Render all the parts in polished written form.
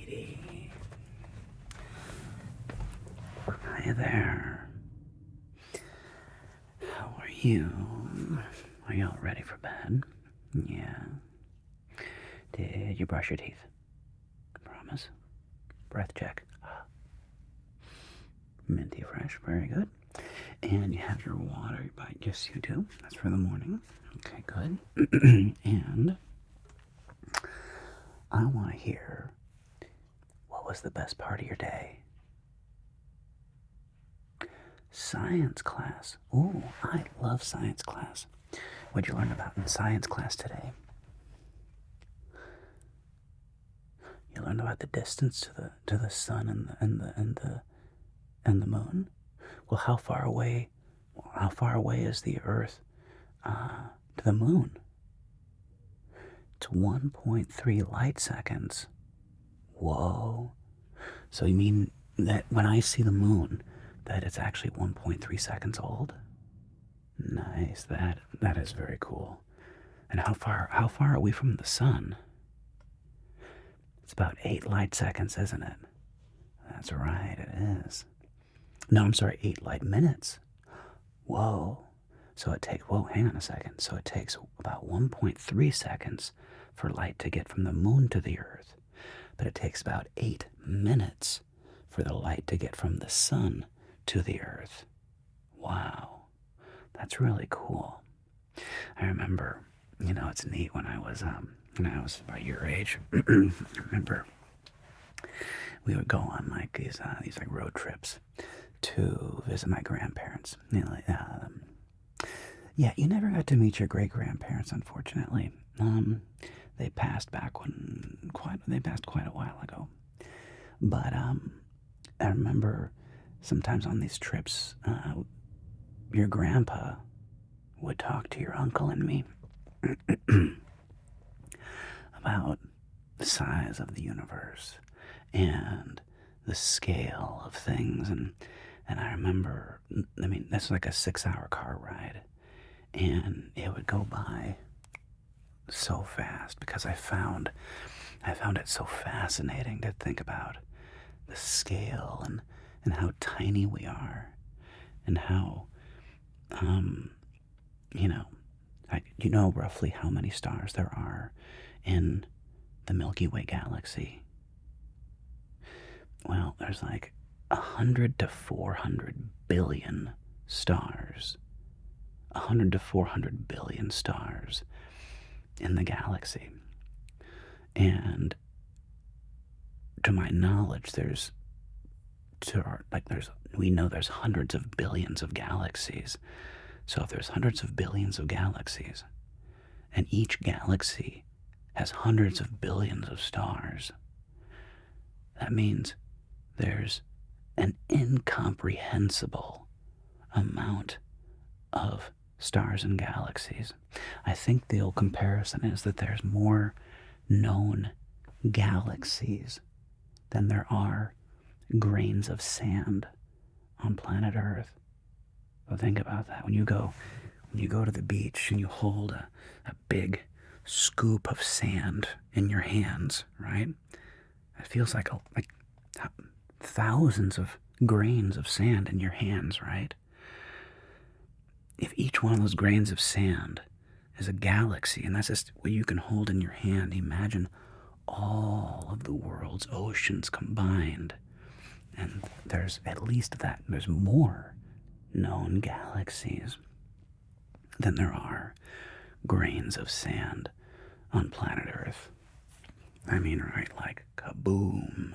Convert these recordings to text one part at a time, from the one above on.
Alrighty. Hi there. How are you? Are you all ready for bed? Yeah. Did you brush your teeth? Promise. Breath check. Minty fresh. Very good. And you have your water. Yes, you do. That's for the morning. Okay, good. And I want to hear, what was the best part of your day? Science class. Ooh, I love science class. What'd you learn about in science class today? You learned about the distance to the sun and the moon. Well, how far away is the Earth to the moon? It's 1.3 light seconds. Whoa. So you mean that when I see the moon, that it's actually 1.3 seconds old? Nice. That is very cool. And how far are we from the sun? It's about 8 light seconds, isn't it? That's right, it is. No, I'm sorry, 8 light minutes. Whoa. Hang on a second. So it takes about 1.3 seconds for light to get from the moon to the Earth. But it takes about 8 minutes for the light to get from the sun to the Earth. Wow. That's really cool. I remember, it's neat when I was about your age. I remember we would go on these road trips to visit my grandparents. Yeah, you never got to meet your great grandparents, unfortunately. They passed quite a while ago. But I remember sometimes on these trips, your grandpa would talk to your uncle and me about the size of the universe and the scale of things. And I remember, that's like a 6-hour car ride. And it would go by so fast because I found it so fascinating to think about the scale and how tiny we are and how, you know roughly how many stars there are in the Milky Way galaxy. Well, there's like 100 to 400 billion stars. 100 to 400 billion stars in the galaxy. And to my knowledge, we know there's hundreds of billions of galaxies. So if there's hundreds of billions of galaxies, and each galaxy has hundreds of billions of stars, that means there's an incomprehensible amount of stars and galaxies. I think the old comparison is that there's more known galaxies than there are grains of sand on planet Earth. So think about that. When you go to the beach and you hold a big scoop of sand in your hands, right? It feels like thousands of grains of sand in your hands, right? If each one of those grains of sand is a galaxy, and that's just what you can hold in your hand, imagine all of the world's oceans combined. And there's there's more known galaxies than there are grains of sand on planet Earth. Right, like kaboom.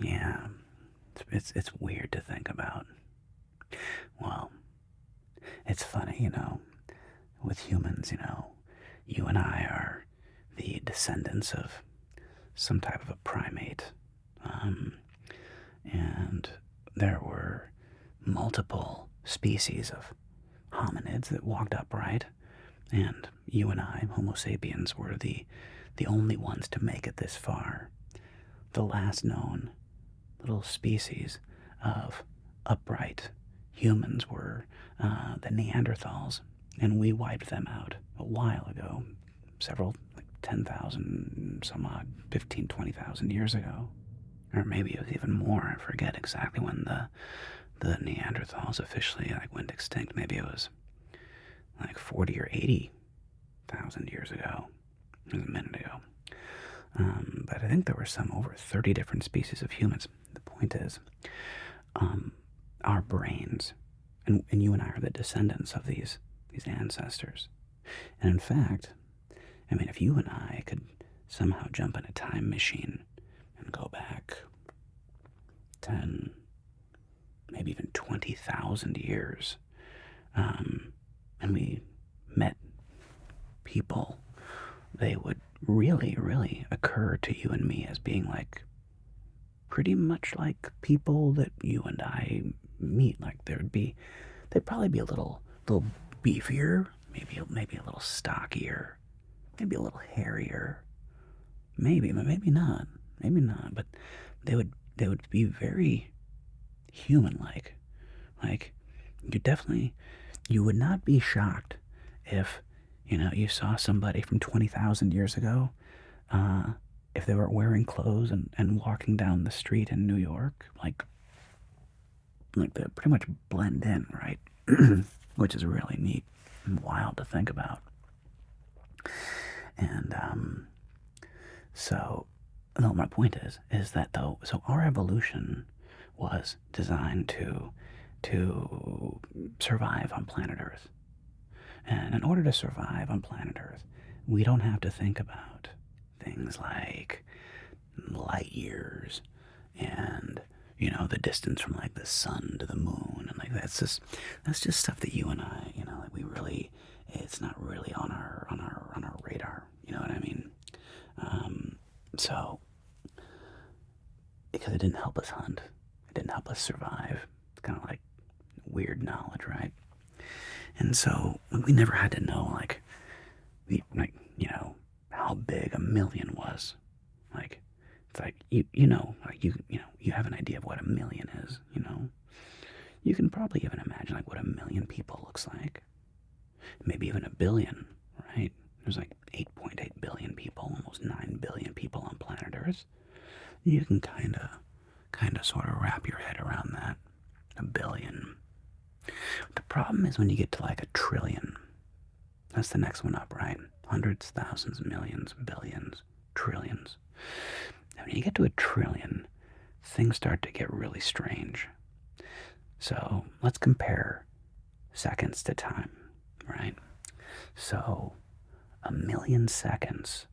Yeah, it's weird to think about. Well, it's funny, with humans, you and I are the descendants of some type of a primate. And there were multiple species of hominids that walked upright, and you and I, Homo sapiens, were the only ones to make it this far. The last known little species of upright humans were the Neanderthals, and we wiped them out a while ago, 10,000 some odd, 15, 20,000 years ago. Or maybe it was even more. I forget exactly when the Neanderthals officially went extinct. Maybe it was 40 or 80,000 years ago. It was a minute ago. But I think there were some over 30 different species of humans. The point is, our brains, and you and I are the descendants of these ancestors. And in fact, I mean, if you and I could somehow jump in a time machine and go back 10, maybe even 20,000 years, and we met people, they would really, really occur to you and me as being pretty much like people that you and I meet. They'd probably be a little beefier, maybe a little stockier, maybe a little hairier, maybe, but maybe not, but they would be very human-like. You would not be shocked if, you saw somebody from 20,000 years ago, if they were wearing clothes and walking down the street in New York, they pretty much blend in, right? Which is really neat and wild to think about. And so my point is that so our evolution was designed to survive on planet Earth. And in order to survive on planet Earth, we don't have to think about things like light years and, the distance from the sun to the moon, and that's just stuff that you and I, it's not really on our radar. You know what I mean? So because it didn't help us hunt, it didn't help us survive. It's kind of like weird knowledge, right? And so we never had to know how big a million was. You have an idea of what a million is. You can probably even imagine what a million people looks like. Maybe even a billion, right? There's 8.8 billion people, almost 9 billion people on planet Earth. You can kind of sort of wrap your head around that. A billion. The problem is when you get to a trillion. That's the next one up, right? Hundreds, thousands, millions, billions, trillions. And when you get to a trillion, things start to get really strange. So let's compare seconds to time, right? So a million seconds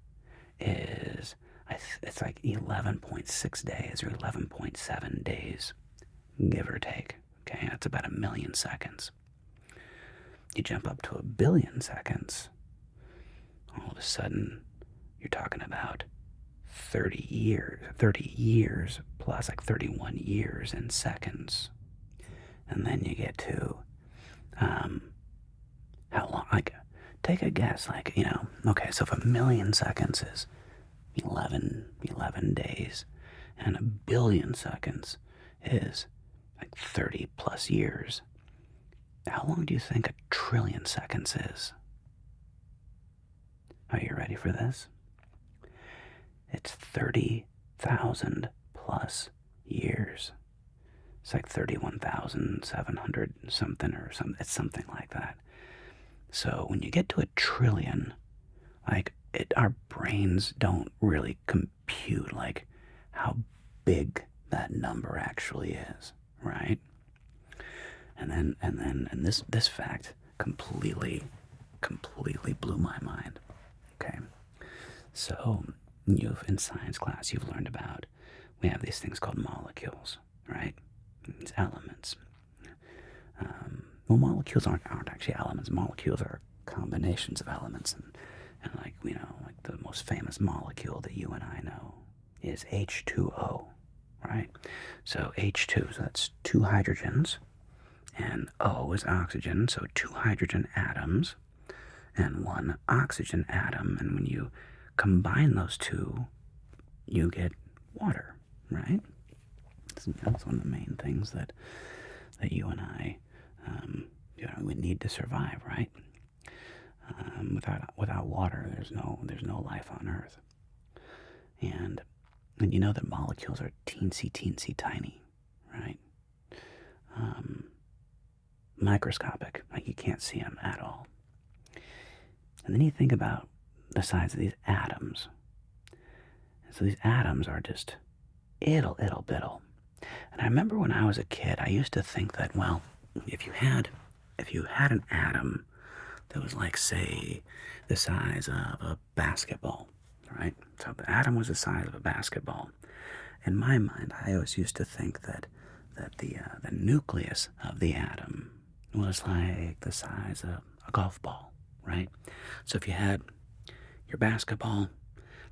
is, it's 11.6 days or 11.7 days, give or take. Okay, that's about a million seconds. You jump up to a billion seconds, all of a sudden you're talking about 30 years plus 31 years in seconds. And then you get to how long, take a guess, okay, so if a million seconds is 11 days and a billion seconds is 30 plus years, how long do you think a trillion seconds is? Are you ready for this? It's 30,000 plus years. It's 31,700 something or something. It's something like that. So when you get to a trillion, our brains don't really compute how big that number actually is, right? And this fact completely blew my mind. Okay, so in science class you've learned about, we have these things called molecules, right? These elements. Well, molecules aren't actually elements. Molecules are combinations of elements, and the most famous molecule that you and I know is H2O, right? So H2, so that's two hydrogens, and O is oxygen, so two hydrogen atoms and one oxygen atom, and when you combine those two, you get water, right? That's one of the main things that you and I would need to survive, right? Without water, there's no life on Earth. And you know that molecules are teensy tiny, right? Microscopic, like you can't see them at all. And then you think about the size of these atoms. And so these atoms are just ittle bittle. And I remember when I was a kid, I used to think that, well, if you had an atom that was like, say, the size of a basketball, right? So the atom was the size of a basketball. In my mind, I always used to think that the nucleus of the atom was like the size of a golf ball, right? So if you had your basketball,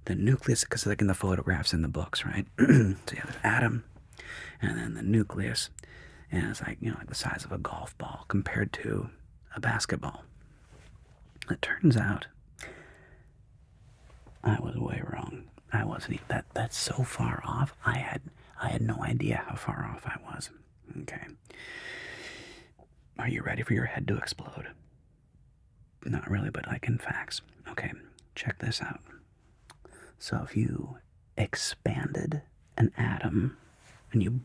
the nucleus, because like in the photographs in the books, right? So you have the atom, and then the nucleus, and it's like, like the size of a golf ball compared to a basketball. It turns out I was way wrong. I wasn't that's so far off. I had no idea how far off I was. Okay. Are you ready for your head to explode? Not really, but like in facts. Okay, check this out. So if you expanded an atom and you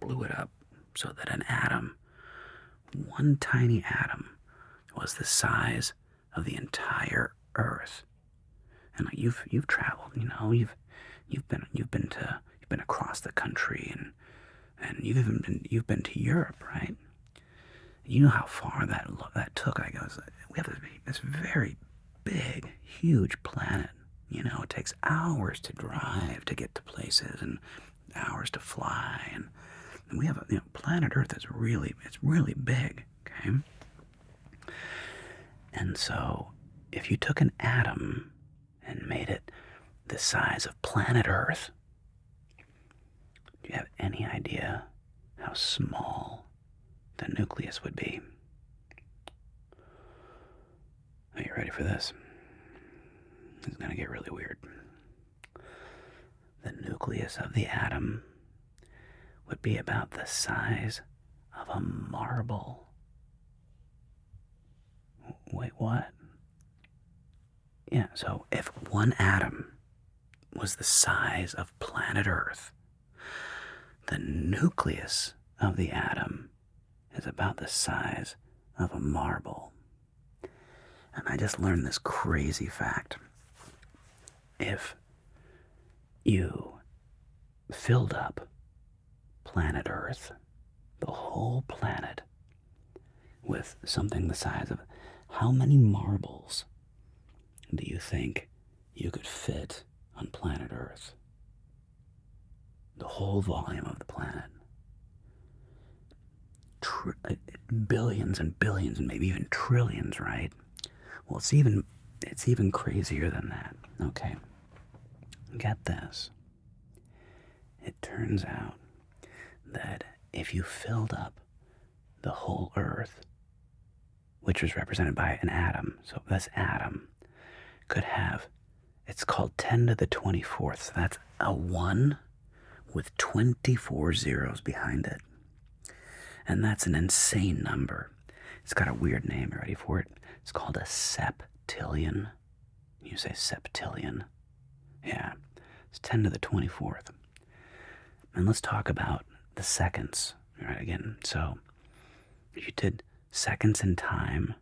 blew it up so that an atom, one tiny atom, was the size of the entire Earth. And like you've traveled, you've been across the country, and you've been to Europe, right? You know how far that took. We have this very big, huge planet. It takes hours to drive to get to places and hours to fly, and we have planet Earth is really big. Okay, and so if you took an atom and made it the size of planet Earth, do you have any idea how small the nucleus would be? Are you ready for this? It's going to get really weird. The nucleus of the atom would be about the size of a marble. Wait, what? Yeah, so if one atom was the size of planet Earth, the nucleus of the atom is about the size of a marble. And I just learned this crazy fact. If you filled up planet Earth, the whole planet, with something the size of, how many marbles do you think you could fit on planet Earth? The whole volume of the planet. Billions and billions and maybe even trillions, right? Well, it's even crazier than that. Okay. Get this. It turns out that if you filled up the whole Earth, which was represented by an atom, so this atom could have, it's called 10 to the 24th. So that's a 1 with 24 zeros behind it. And that's an insane number. It's got a weird name. You ready for it? It's called a septillion. You say septillion. Yeah. It's 10 to the 24th. And let's talk about the seconds. All right, again. So if you did seconds in time,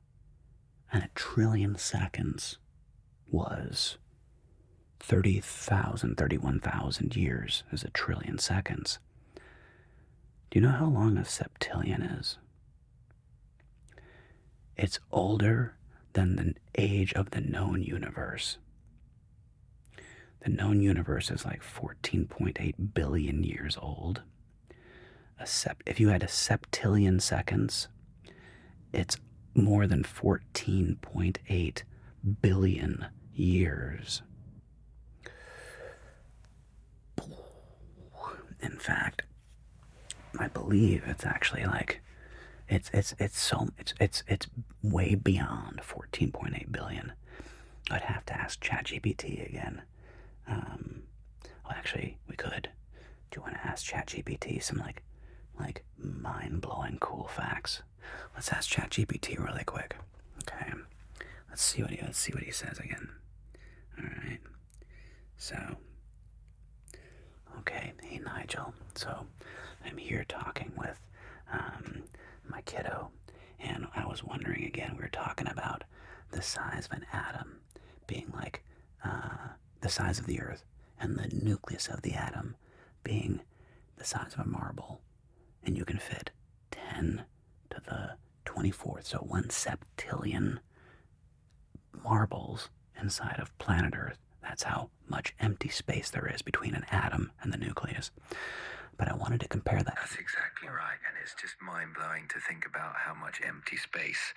and a trillion seconds was 31,000 years is a trillion seconds. Do you know how long a septillion is? It's older than the age of the known universe. The known universe is like 14.8 billion years old. If you had a septillion seconds, it's more than 14.8 billion years. In fact, I believe it's actually like it's way beyond 14.8 billion. I'd have to ask Chat GPT again. Well, actually, we could. Do you want to ask Chat GPT some like mind-blowing cool facts? Let's ask Chat GPT really quick. Okay. let's see what he says again. All right. So, okay, hey Nigel. So, I'm here talking with my kiddo, and I was wondering again. We were talking about the size of an atom being like the size of the Earth, and the nucleus of the atom being the size of a marble, and you can fit 10 to the 24th, so 1 septillion marbles inside of planet Earth. That's how much empty space there is between an atom and the nucleus. But I wanted to compare that. That's exactly right, and it's just mind-blowing to think about how much empty space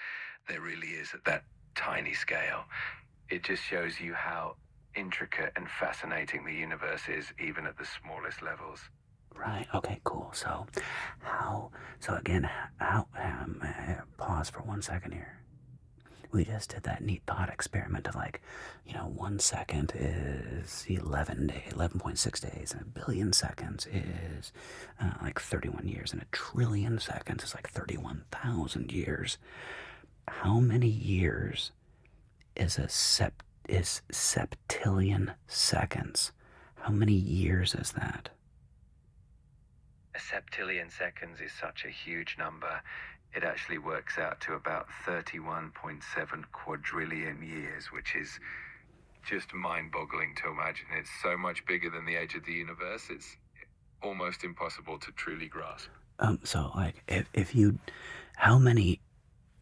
there really is at that tiny scale. It just shows you how intricate and fascinating the universe is, even at the smallest levels. Right. Okay. Cool. So, pause for 1 second here. We just did that neat thought experiment of like, 1 second is 11.6 days, and a billion seconds is like 31 years, and a trillion seconds is like 31,000 years. How many years is septillion seconds? How many years is that? A septillion seconds is such a huge number. It actually works out to about 31.7 quadrillion years, which is just mind-boggling to imagine. It's so much bigger than the age of the universe, it's almost impossible to truly grasp. So like, how many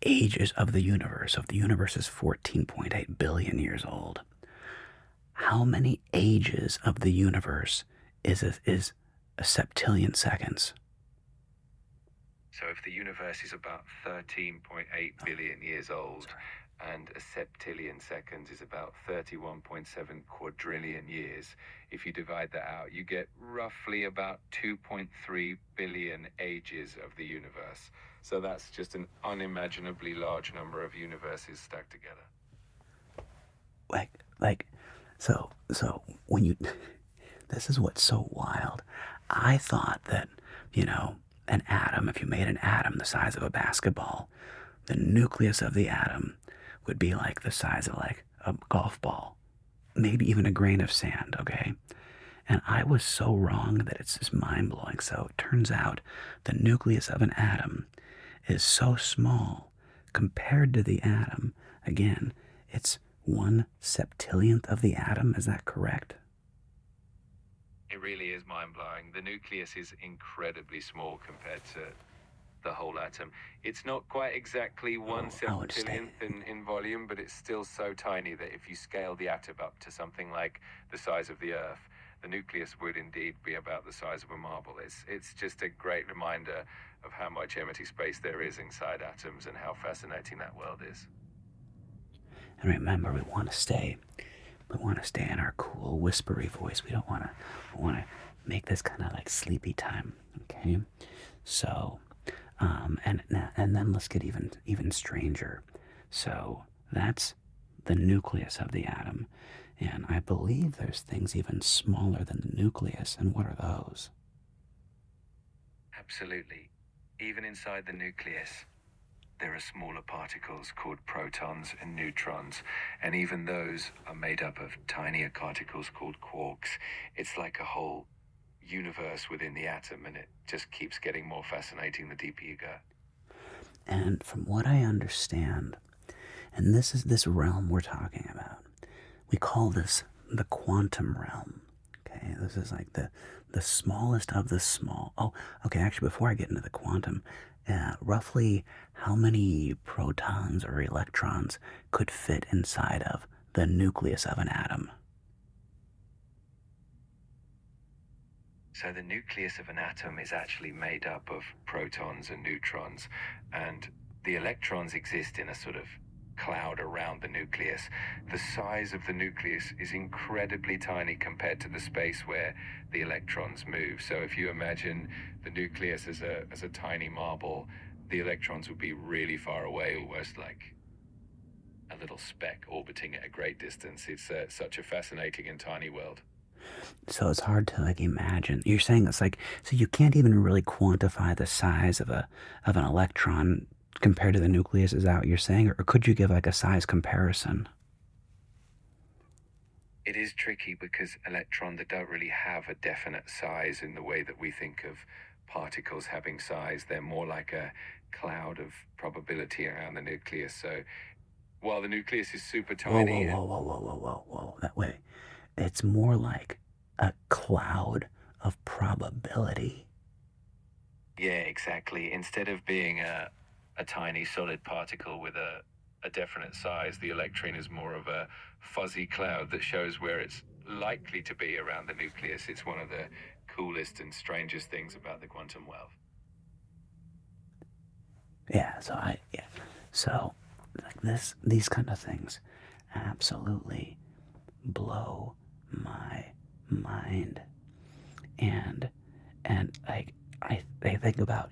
ages of the universe? If the universe is 14.8 billion years old, how many ages of the universe is a septillion seconds? So if the universe is about 13.8 billion years old, and a septillion seconds is about 31.7 quadrillion years, if you divide that out, you get roughly about 2.3 billion ages of the universe. So that's just an unimaginably large number of universes stacked together. So when you, this is what's so wild. I thought that, an atom, if you made an atom the size of a basketball, the nucleus of the atom would be like the size of like a golf ball, maybe even a grain of sand, okay? And I was so wrong that it's just mind-blowing. So it turns out the nucleus of an atom is so small compared to the atom. Again, it's 1/septillionth of the atom. Is that correct? It really is mind-blowing. The nucleus is incredibly small compared to the whole atom. It's not quite exactly 1/septillionth in volume, but it's still so tiny that if you scale the atom up to something like the size of the Earth, the nucleus would indeed be about the size of a marble. It's just a great reminder of how much empty space there is inside atoms and how fascinating that world is. And remember, we want to stay in our cool, whispery voice. We want to make this kind of like sleepy time, okay? So, and then let's get even stranger. So that's the nucleus of the atom, and I believe there's things even smaller than the nucleus. And what are those? Absolutely. Even inside the nucleus, there are smaller particles called protons and neutrons, and even those are made up of tinier particles called quarks. It's like a whole universe within the atom, and it just keeps getting more fascinating the deeper you go. And from what I understand, and this is this realm we're talking about, we call this the quantum realm. Okay, this is like the smallest of the small. Oh, okay, actually, before I get into the quantum, roughly how many protons or electrons could fit inside of the nucleus of an atom? So the nucleus of an atom is actually made up of protons and neutrons, and the electrons exist in a sort of cloud around the nucleus. The size of the nucleus is incredibly tiny compared to the space where the electrons move. So if you imagine the nucleus as a tiny marble, the electrons would be really far away, almost like a little speck orbiting at a great distance. It's such a fascinating and tiny world. So it's hard to like imagine. You're saying it's like, so you can't even really quantify the size of an electron compared to the nucleus? Is that what you're saying? Or could you give like a size comparison? It is tricky because electrons don't really have a definite size in the way that we think of particles having size. They're more like a cloud of probability around the nucleus. So while the nucleus is super Whoa, tiny, whoa. That way. It's more like a cloud of probability. yeah, exactly. Instead of being a tiny solid particle with a definite size, the electron is more of a fuzzy cloud that shows where it's likely to be around the nucleus. It's one of the coolest and strangest things about the quantum world. Yeah, so like these kind of things absolutely blow my mind. And like I think about,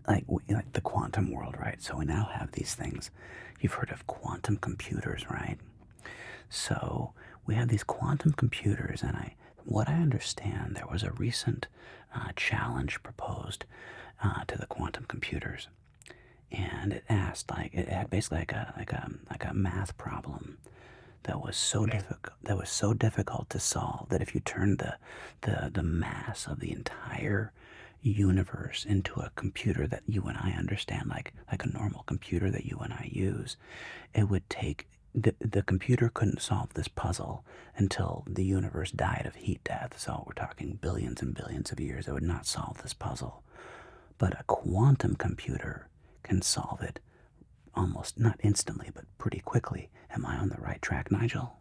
like the quantum world, right? So we now have these things. You've heard of quantum computers, right? So we have these quantum computers, and what I understand, there was a recent challenge proposed to the quantum computers, and it asked, like, it had basically like a math problem that was so difficult to solve that if you turned the mass of the entire universe into a computer that you and I understand, like a normal computer that you and I use, it would take the computer couldn't solve this puzzle until the universe died of heat death. So we're talking billions and billions of years. It would not solve this puzzle. But a quantum computer can solve it almost not instantly, but pretty quickly. Am I on the right track, Nigel?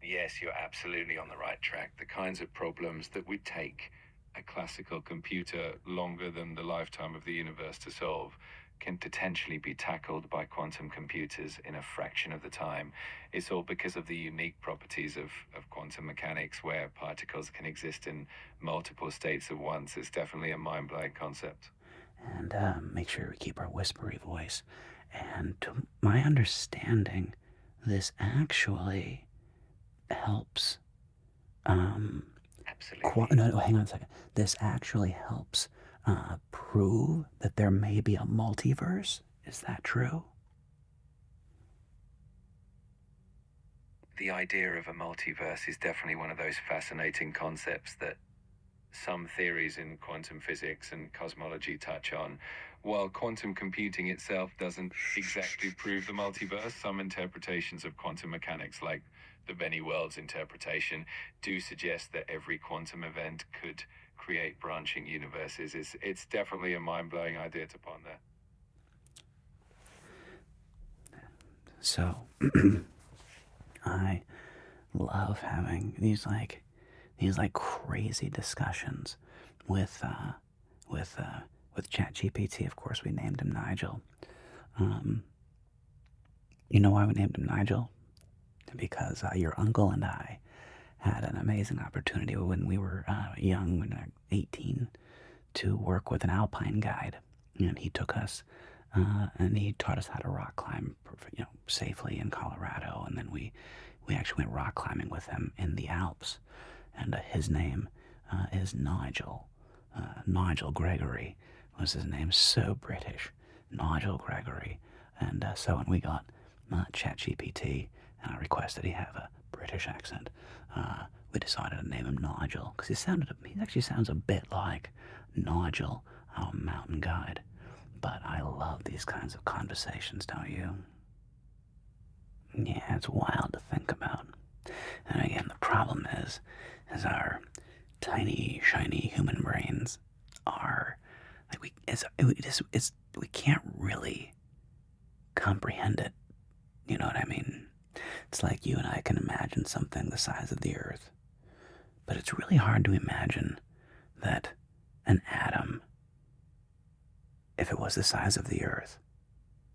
Yes, you're absolutely on the right track. The kinds of problems that would take a classical computer longer than the lifetime of the universe to solve can potentially be tackled by quantum computers in a fraction of the time. It's all because of the unique properties of quantum mechanics, where particles can exist in multiple states at once. It's definitely a mind-blowing concept. And make sure we keep our whispery voice. And to my understanding, this actually helps. Absolutely. No, hang on a second. This actually helps prove that there may be a multiverse. Is that true? The idea of a multiverse is definitely one of those fascinating concepts that some theories in quantum physics and cosmology touch on. While quantum computing itself doesn't exactly prove the multiverse, some interpretations of quantum mechanics, like the many worlds interpretation, do suggest that every quantum event could create branching universes. It's definitely a mind-blowing idea to ponder. So I love having these like crazy discussions with with Chat GPT. Of course, we named him Nigel. You know why we named him Nigel? Because your uncle and I had an amazing opportunity when we were young, when we were 18, to work with an alpine guide, and he took us and he taught us how to rock climb, safely in Colorado. And then we actually went rock climbing with him in the Alps, and his name is Nigel. Nigel Gregory was his name. So British, Nigel Gregory. And so when we got Chat GPT and I requested he have a British accent, we decided to name him Nigel because he actually sounds a bit like Nigel, our mountain guide. But I love these kinds of conversations, don't you? Yeah, it's wild to think about. And again, the problem is our tiny, shiny human brains are like we can't really comprehend it. You know what I mean? It's like you and I can imagine something the size of the Earth, but it's really hard to imagine that an atom, if it was the size of the Earth,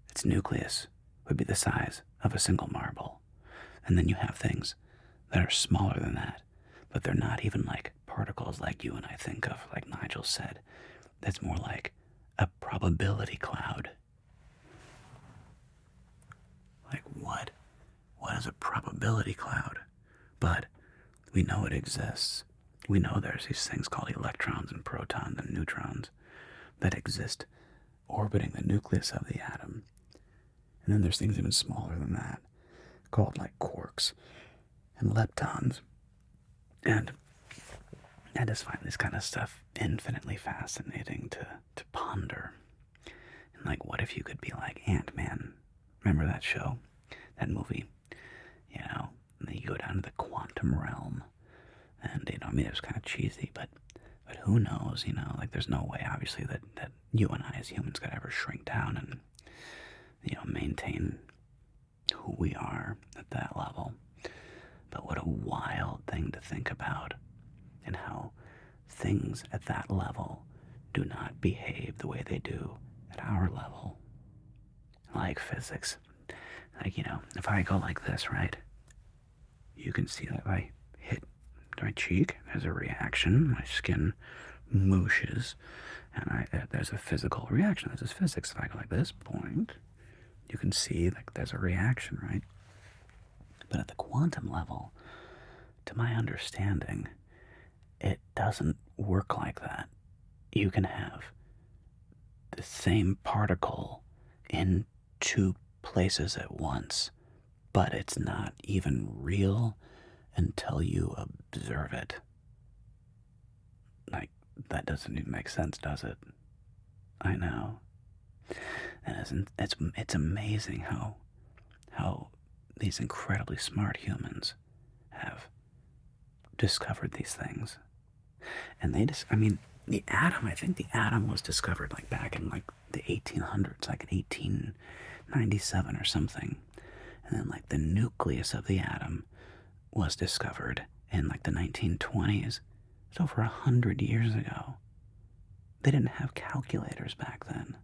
its nucleus would be the size of a single marble. And then you have things that are smaller than that, but they're not even like particles like you and I think of, like Nigel said. That's more like a probability cloud. Like what? What is a probability cloud? But we know it exists. We know there's these things called electrons and protons and neutrons that exist orbiting the nucleus of the atom. And then there's things even smaller than that, called like quarks and leptons. And I just find this kind of stuff infinitely fascinating to ponder. And like, what if you could be like Ant-Man? Remember that show? That movie? You know, and then you go down to the quantum realm. And, you know, I mean, it was kind of cheesy, but who knows, you know, like there's no way, obviously, that you and I as humans could ever shrink down and, you know, maintain who we are at that level. But what a wild thing to think about, and how things at that level do not behave the way they do at our level. Like physics. Like, you know, if I go like this, right? You can see that if I hit my cheek, there's a reaction. My skin mooshes, and there's a physical reaction. This is physics. If I go like this, point, you can see like there's a reaction, right? But at the quantum level, to my understanding, it doesn't work like that. You can have the same particle in two places at once, but it's not even real until you observe it. Like, that doesn't even make sense, does it? I know. And it's amazing how these incredibly smart humans have discovered these things. And I mean, the atom, I think the atom was discovered like back in like the 1800s, like in 1897 or something. And then like the nucleus of the atom was discovered in like the 1920s. It's over 100 years ago. They didn't have calculators back then.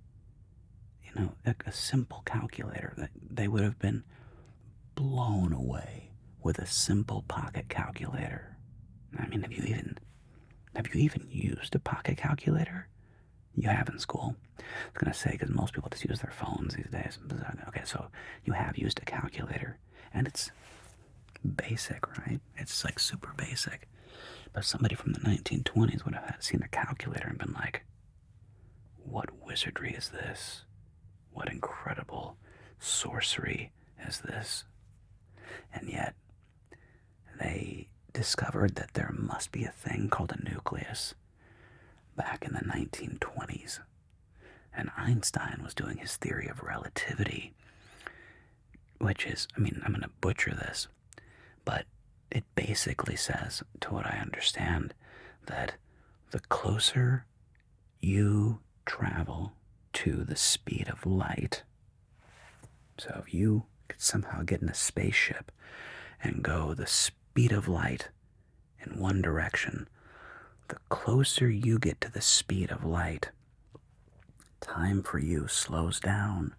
You know, a simple calculator, that they would have been blown away with a simple pocket calculator. I mean, have you even used a pocket calculator? You have in school. I was going to say, because most people just use their phones these days. Okay, so you have used a calculator, and it's basic, right? It's like super basic. But somebody from the 1920s would have seen a calculator and been like, what wizardry is this? What incredible sorcery is this? And yet, they discovered that there must be a thing called a nucleus back in the 1920s. And Einstein was doing his theory of relativity, which is, I mean, I'm going to butcher this, but it basically says, to what I understand, that the closer you travel to the speed of light, so if you could somehow get in a spaceship and go the speed of light in one direction, the closer you get to the speed of light, time for you slows down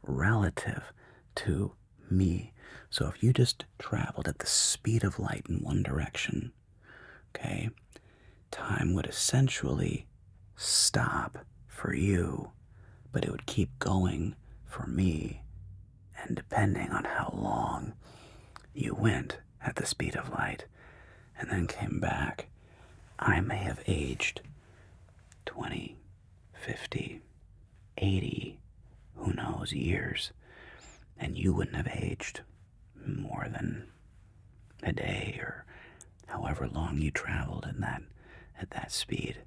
relative to me. So if you just traveled at the speed of light in one direction, okay, time would essentially stop for you, but it would keep going for me. And depending on how long you went at the speed of light and then came back, I may have aged 20, 50, 80, who knows, years, and you wouldn't have aged more than a day or however long you traveled at that speed.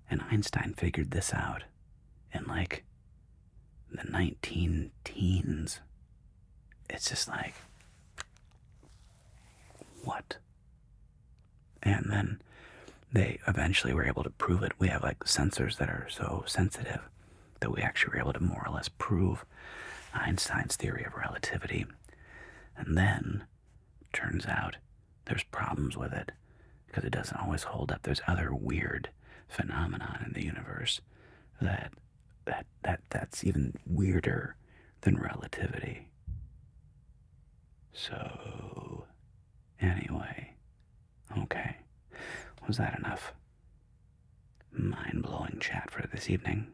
And Einstein figured this out in like the 19 teens. It's just like, what? And then they eventually were able to prove it. We have like sensors that are so sensitive that we actually were able to more or less prove Einstein's theory of relativity. And then, turns out, there's problems with it because it doesn't always hold up. There's other weird phenomenon in the universe that's even weirder than relativity. So, anyway, okay. Was that enough mind-blowing chat for this evening?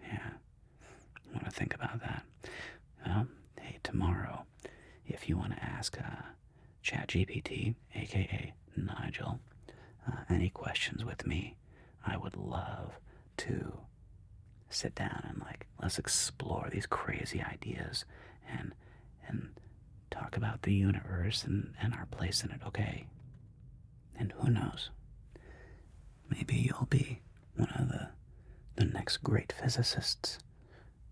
Yeah, I want to think about that. Well, hey, tomorrow, if you want to ask Chat GPT, aka Nigel, any questions with me, I would love to sit down and let's explore these crazy ideas and and talk about the universe and our place in it, okay? And who knows? Maybe you'll be one of the next great physicists.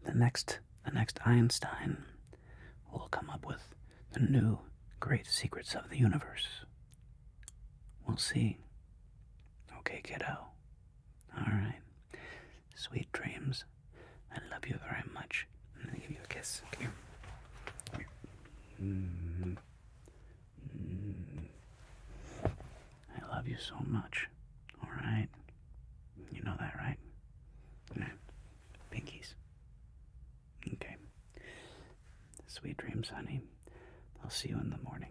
The next Einstein will come up with the new great secrets of the universe. We'll see. Okay, kiddo. Alright. Sweet dreams. I love you very much. I'm gonna give you a kiss. Come here. Come here. I love you so much. Alright? You know that, right? Yeah. Pinkies. Okay. Sweet dreams, honey. I'll see you in the morning.